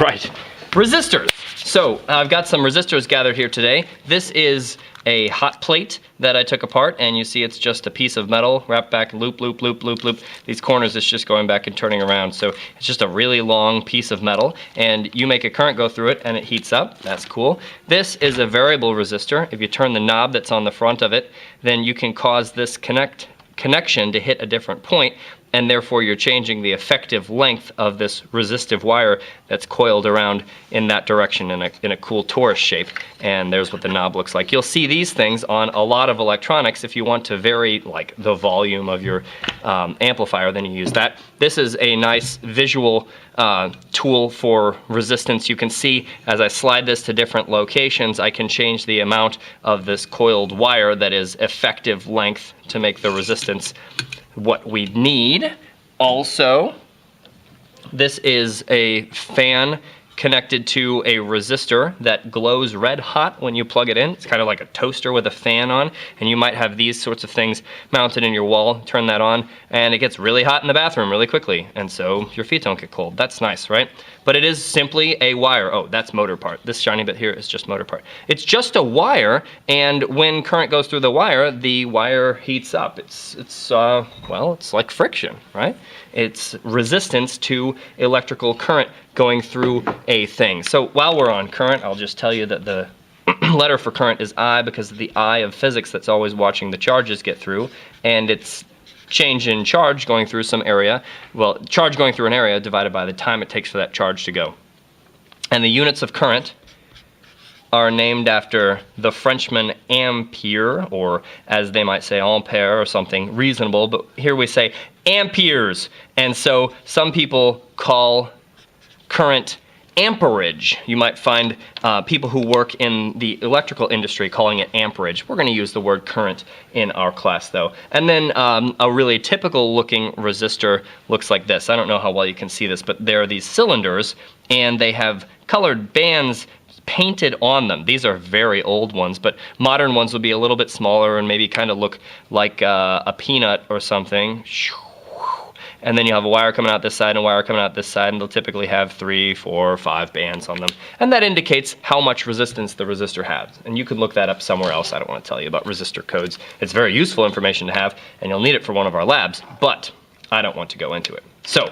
Right. Resistors. So I've got some resistors gathered here today. This is a hot plate that I took apart, and you see it's just a piece of metal wrapped back, loop, loop, loop, loop, loop. These corners, it's just going back and turning around. So it's just a really long piece of metal, and you make a current go through it and it heats up. That's cool. This is a variable resistor. If you turn the knob that's on the front of it, then you can cause this connection to hit a different point, and therefore you're changing the effective length of this resistive wire that's coiled around in that direction in a cool torus shape. And there's what the knob looks like. You'll see these things on a lot of electronics. If you want to vary like the volume of your amplifier, then you use that. This is a nice visual tool for resistance. You can see as I slide this to different locations, I can change the amount of this coiled wire that is effective length to make the resistance what we need. Also, this is a fan connected to a resistor that glows red hot when you plug it in. It's kind of like a toaster with a fan on, and you might have these sorts of things mounted in your wall. Turn that on, and it gets really hot in the bathroom really quickly, and so your feet don't get cold. That's nice, right? But it is simply a wire. Oh, that's motor part. This shiny bit here is just motor part. It's just a wire, and when current goes through the wire heats up. Well, it's like friction, right? It's resistance to electrical current going through a thing. So while we're on current, I'll just tell you that the letter for current is I because of the eye of physics that's always watching the charges get through, and it's change in charge going through some area, well, charge going through an area divided by the time it takes for that charge to go. And the units of current are named after the Frenchman ampere, or as they might say ampere or something reasonable, but here we say amperes. And so some people call current amperage. You might find people who work in the electrical industry calling it amperage. We're going to use the word current in our class though. And then a really typical looking resistor looks like this. I don't know how well you can see this, but there are these cylinders and they have colored bands painted on them. These are very old ones, but modern ones would be a little bit smaller and maybe kind of look like a peanut or something. And then you have a wire coming out this side and a wire coming out this side, and they'll typically have 3, 4, 5 bands on them. And that indicates how much resistance the resistor has. And you could look that up somewhere else. I don't want to tell you about resistor codes. It's very useful information to have, and you'll need it for one of our labs, but I don't want to go into it. So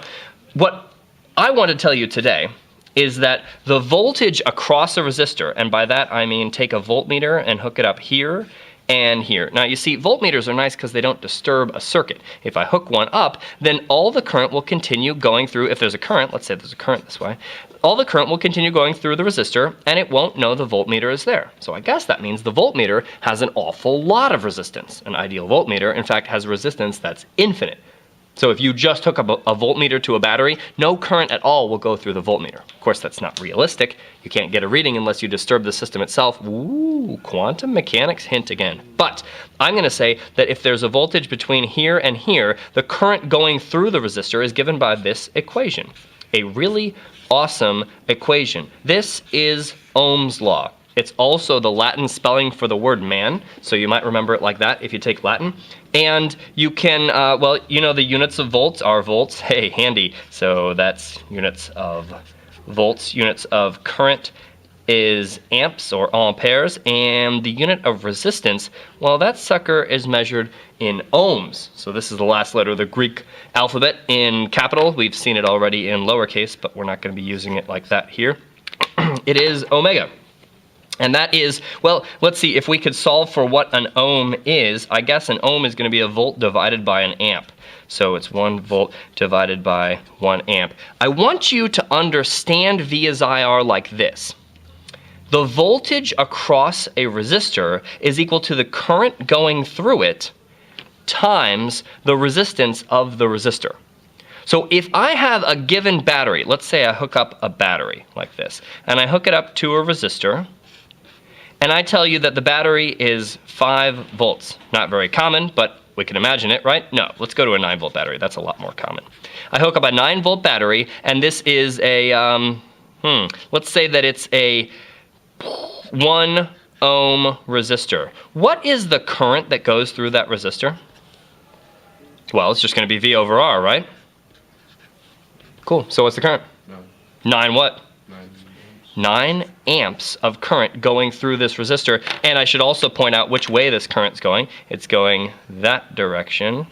what I want to tell you today is that the voltage across a resistor, and by that I mean take a voltmeter and hook it up here and here. Now you see, voltmeters are nice because they don't disturb a circuit. If I hook one up, then all the current will continue going through. If there's a current, let's say there's a current this way, all the current will continue going through the resistor and it won't know the voltmeter is there. So I guess that means the voltmeter has an awful lot of resistance. An ideal voltmeter, in fact, has resistance that's infinite. So if you just hook up a voltmeter to a battery, no current at all will go through the voltmeter. Of course, that's not realistic. You can't get a reading unless you disturb the system itself. Ooh, quantum mechanics hint again. But I'm going to say that if there's a voltage between here and here, the current going through the resistor is given by this equation. A really awesome equation. This is Ohm's law. It's also the Latin spelling for the word man, so you might remember it like that if you take Latin. And you can, well, you know the units of volts are volts. Hey, handy. So that's units of volts. Units of current is amps or amperes. And the unit of resistance, well, that sucker is measured in ohms. So this is the last letter of the Greek alphabet in capital. We've seen it already in lowercase, but we're not going to be using it like that here. It is omega. And that is, well, let's see, if we could solve for what an ohm is, I guess an ohm is going to be a volt divided by an amp. So it's 1 volt divided by 1 amp. I want you to understand V as IR like this. The voltage across a resistor is equal to the current going through it times the resistance of the resistor. So if I have a given battery, let's say I hook up a battery like this, and I hook it up to a resistor, and I tell you that the battery is 5 volts. Not very common, but we can imagine it, right? No, let's go to a 9 volt battery. That's a lot more common. I hook up a 9 volt battery, and this is a, let's say that it's a 1 ohm resistor. What is the current that goes through that resistor? Well, it's just going to be V over R, right? Cool. So what's the current? 9 what? 9 amps of current going through this resistor. And I should also point out which way this current's going. It's going that direction.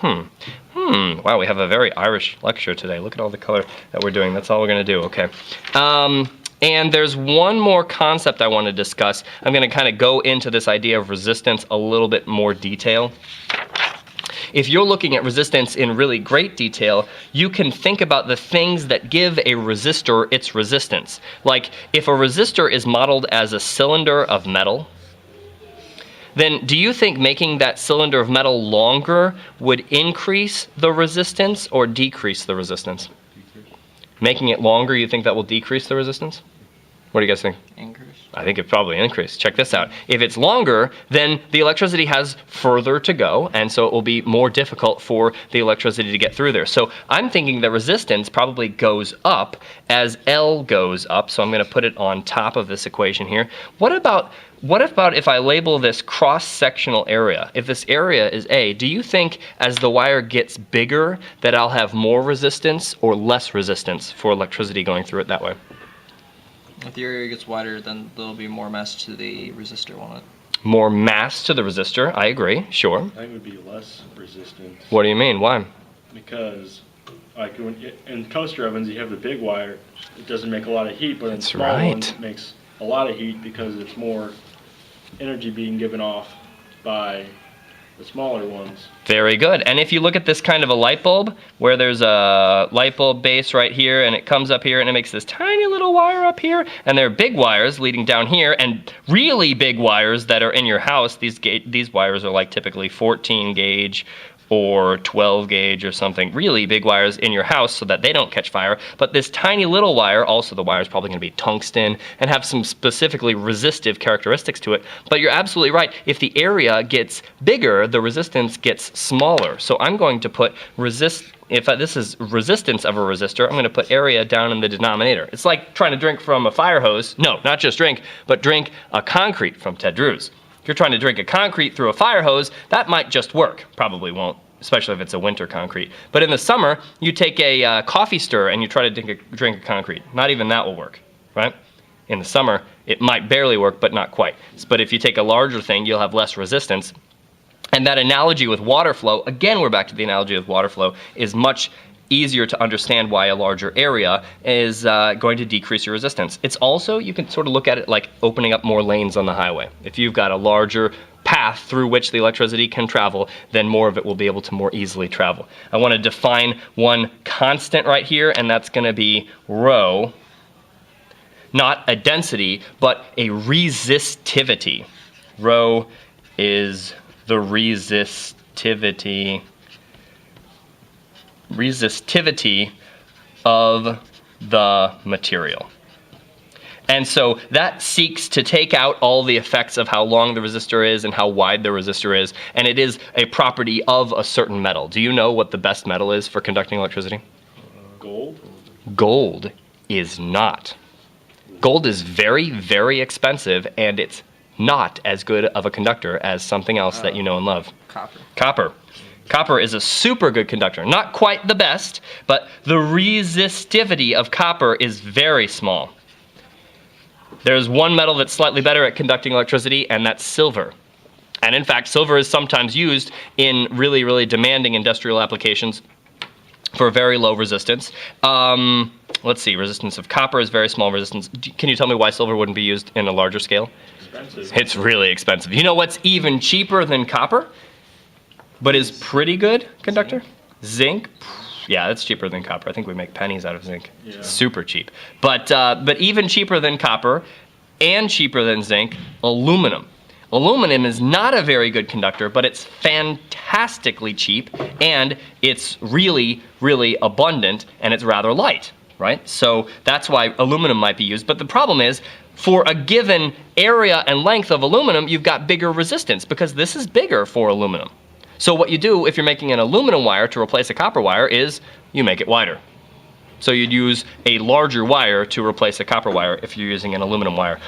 Wow, we have a very Irish lecture today. Look at all the color that we're doing. That's all we're going to do. Okay. And there's one more concept I want to discuss. I'm going to kind of go into this idea of resistance a little bit more detail. If you're looking at resistance in really great detail, you can think about the things that give a resistor its resistance. Like if a resistor is modeled as a cylinder of metal, then do you think making that cylinder of metal longer would increase the resistance or decrease the resistance? Decrease. Making it longer, you think that will decrease the resistance? What do you guys think? Increase. I think it probably increased. Check this out. If it's longer, then the electricity has further to go, and so it will be more difficult for the electricity to get through there. So I'm thinking the resistance probably goes up as L goes up, so I'm going to put it on top of this equation here. What about if I label this cross-sectional area? If this area is A, do you think as the wire gets bigger that I'll have more resistance or less resistance for electricity going through it that way? If the area gets wider, then there'll be more mass to the resistor, won't it? More mass to the resistor, I agree, sure. I think it would be less resistance. What do you mean, why? Because like in toaster ovens you have the big wire, it doesn't make a lot of heat, but in small ones it makes a lot of heat because it's more energy being given off by the smaller ones. Very good. And if you look at this kind of a light bulb, where there's a light bulb base right here, and it comes up here, and it makes this tiny little wire up here, and there are big wires leading down here, and really big wires that are in your house. These wires are like typically 14 gauge or 12 gauge or something, really big wires in your house so that they don't catch fire. But this tiny little wire, also the wire is probably going to be tungsten and have some specifically resistive characteristics to it. But you're absolutely right. If the area gets bigger, the resistance gets smaller. So I'm going to put if this is resistance of a resistor, I'm going to put area down in the denominator. It's like trying to drink from a fire hose. No, not just drink, but drink a concrete from Ted Drew's. If you're trying to drink a concrete through a fire hose, that might just work. Probably won't, especially if it's a winter concrete. But in the summer, you take a coffee stir and you try to drink a concrete. Not even that will work, right? In the summer, it might barely work, but not quite. But if you take a larger thing, you'll have less resistance. And that analogy with water flow, again, we're back to the analogy with water flow, is much easier to understand why a larger area is going to decrease your resistance. It's also, you can sort of look at it like opening up more lanes on the highway. If you've got a larger path through which the electricity can travel, then more of it will be able to more easily travel. I want to define one constant right here, and that's going to be rho, not a density, but a resistivity. Rho is the resistivity of the material. And so that seeks to take out all the effects of how long the resistor is and how wide the resistor is, and it is a property of a certain metal. Do you know what the best metal is for conducting electricity? Gold? Gold is not. Gold is very, very expensive, and it's not as good of a conductor as something else that you know and love. Copper. Copper. Copper is a super good conductor. Not quite the best, but the resistivity of copper is very small. There's one metal that's slightly better at conducting electricity, and that's silver. And in fact, silver is sometimes used in really, really demanding industrial applications for very low resistance. Let's see, resistance of copper is very small resistance. Can you tell me why silver wouldn't be used in a larger scale? Expensive. It's really expensive. You know what's even cheaper than copper, but is pretty good conductor? Zinc. Yeah, it's cheaper than copper. I think we make pennies out of zinc. Yeah. Super cheap. But even cheaper than copper and cheaper than zinc, aluminum. Aluminum is not a very good conductor, but it's fantastically cheap, and it's really, really abundant, and it's rather light, right? So that's why aluminum might be used. But the problem is, for a given area and length of aluminum, you've got bigger resistance, because this is bigger for aluminum. So what you do if you're making an aluminum wire to replace a copper wire is you make it wider. So you'd use a larger wire to replace a copper wire if you're using an aluminum wire.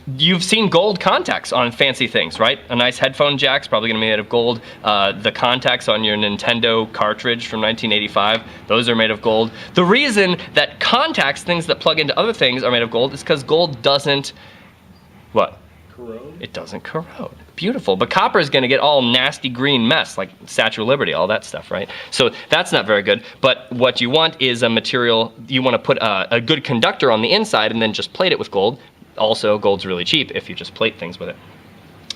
You've seen gold contacts on fancy things, right? A nice headphone jack's probably gonna be made of gold. The contacts on your Nintendo cartridge from 1985, those are made of gold. The reason that contacts, things that plug into other things, are made of gold is because gold doesn't, what? Corrode? It doesn't corrode. Beautiful. But copper is gonna get all nasty green mess, like Statue of Liberty, all that stuff, right? So that's not very good. But what you want is a material, you wanna put a good conductor on the inside and then just plate it with gold. Also, gold's really cheap if you just plate things with it.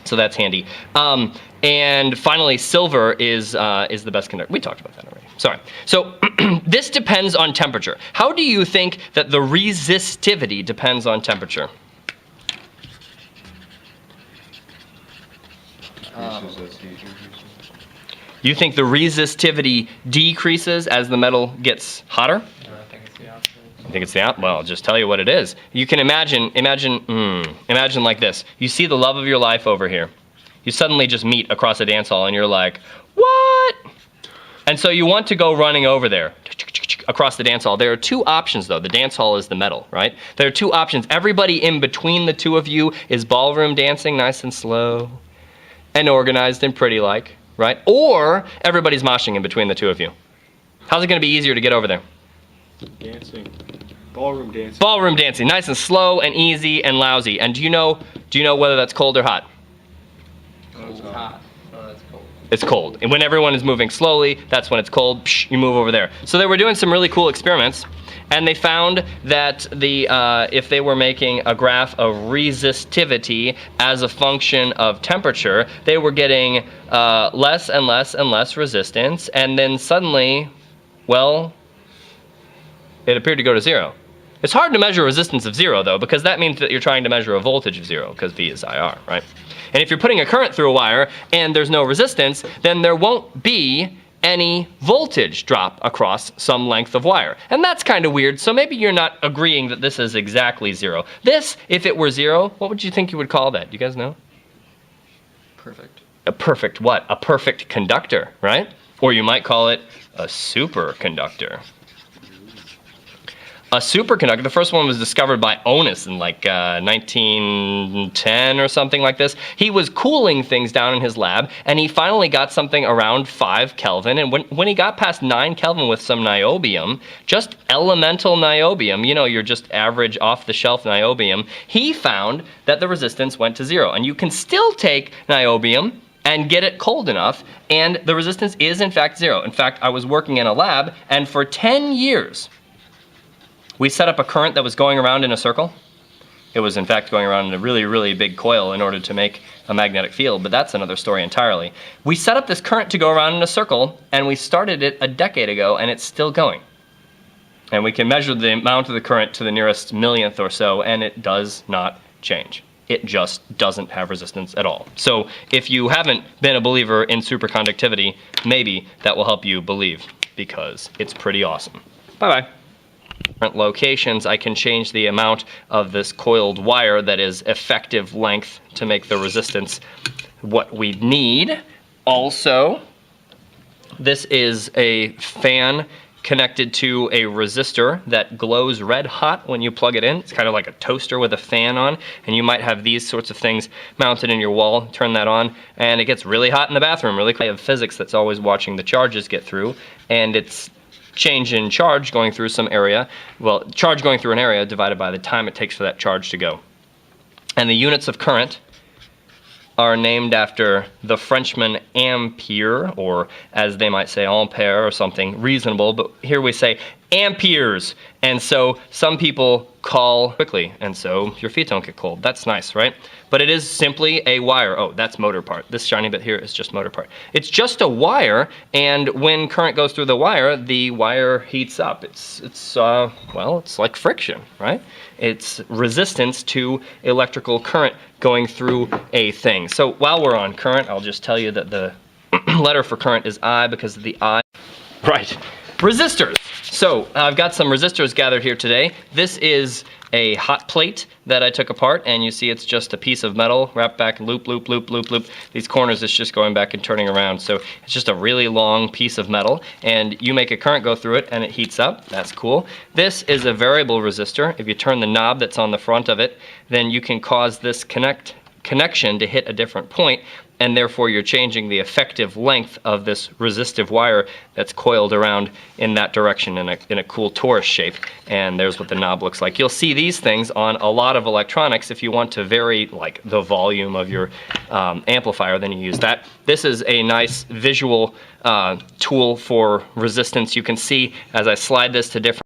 So that's handy. And finally, silver is the best conductor. We talked about that already. Sorry. So this depends on temperature. How do you think that the resistivity depends on temperature? You think the resistivity decreases as the metal gets hotter? I think it's the opposite. Well, I'll just tell you what it is. You can imagine like this. You see the love of your life over here. You suddenly just meet across a dance hall and you're like, what? And so you want to go running over there across the dance hall. There are two options though. The dance hall is the metal, right? There are two options. Everybody in between the two of you is ballroom dancing, nice and slow and organized and pretty like, right? Or everybody's moshing in between the two of you. How's it gonna be easier to get over there? Dancing. Ballroom dancing. Ballroom dancing, nice and slow and easy and lousy. And do you know whether that's cold or hot? It's hot. Oh, that's cold. It's cold. And when everyone is moving slowly, that's when it's cold. Psh, you move over there. So they were doing some really cool experiments, and they found that if they were making a graph of resistivity as a function of temperature, they were getting less and less and less resistance, and then suddenly, well, it appeared to go to 0. It's hard to measure resistance of 0 though, because that means that you're trying to measure a voltage of 0, because V is IR, right? And if you're putting a current through a wire and there's no resistance, then there won't be any voltage drop across some length of wire. And that's kind of weird, so maybe you're not agreeing that this is exactly 0. This, if it were 0, what would you think you would call that? Do you guys know? Perfect. A perfect what? A perfect conductor, right? Or you might call it a superconductor. A superconductor, the first one was discovered by Onus in like 1910 or something like this. He was cooling things down in his lab, and he finally got something around 5 Kelvin. And when he got past 9 Kelvin with some niobium, just elemental niobium, you know, your just average off-the-shelf niobium, he found that the resistance went to 0. And you can still take niobium and get it cold enough, and the resistance is in fact 0. In fact, I was working in a lab, and for 10 years, we set up a current that was going around in a circle. It was in fact going around in a really, really big coil in order to make a magnetic field, but that's another story entirely. We set up this current to go around in a circle, and we started it a decade ago, and it's still going. And we can measure the amount of the current to the nearest millionth or so, and it does not change. It just doesn't have resistance at all. So if you haven't been a believer in superconductivity, maybe that will help you believe, because it's pretty awesome. Bye-bye. Different locations, I can change the amount of this coiled wire that is effective length to make the resistance what we need. Also, this is a fan connected to a resistor that glows red hot when you plug it in. It's kind of like a toaster with a fan on, and you might have these sorts of things mounted in your wall. Turn that on, and it gets really hot in the bathroom. Really, I have physics that's always watching the charges get through, and it's change in charge going through some area, well, charge going through an area divided by the time it takes for that charge to go. And the units of current are named after the Frenchman ampere, or as they might say ampere or something reasonable, but here we say amperes. And so some people call quickly, and so your feet don't get cold. That's nice, right? But it is simply a wire. Oh, that's motor part. This shiny bit here is just motor part. It's just a wire, and when current goes through the wire heats up. Well, it's like friction, right? It's resistance to electrical current going through a thing. So while we're on current, I'll just tell you that the letter for current is I because of the I. Right. Resistors. So I've got some resistors gathered here today. This is a hot plate that I took apart, and you see it's just a piece of metal wrapped back, loop, loop, loop, loop, loop. These corners, it's just going back and turning around. So it's just a really long piece of metal, and you make a current go through it and it heats up. That's cool. This is a variable resistor. If you turn the knob that's on the front of it, then you can cause this connection to hit a different point, and therefore you're changing the effective length of this resistive wire that's coiled around in that direction in a cool torus shape. And there's what the knob looks like. You'll see these things on a lot of electronics. If you want to vary like the volume of your amplifier, then you use that. This is a nice visual tool for resistance. You can see as I slide this to different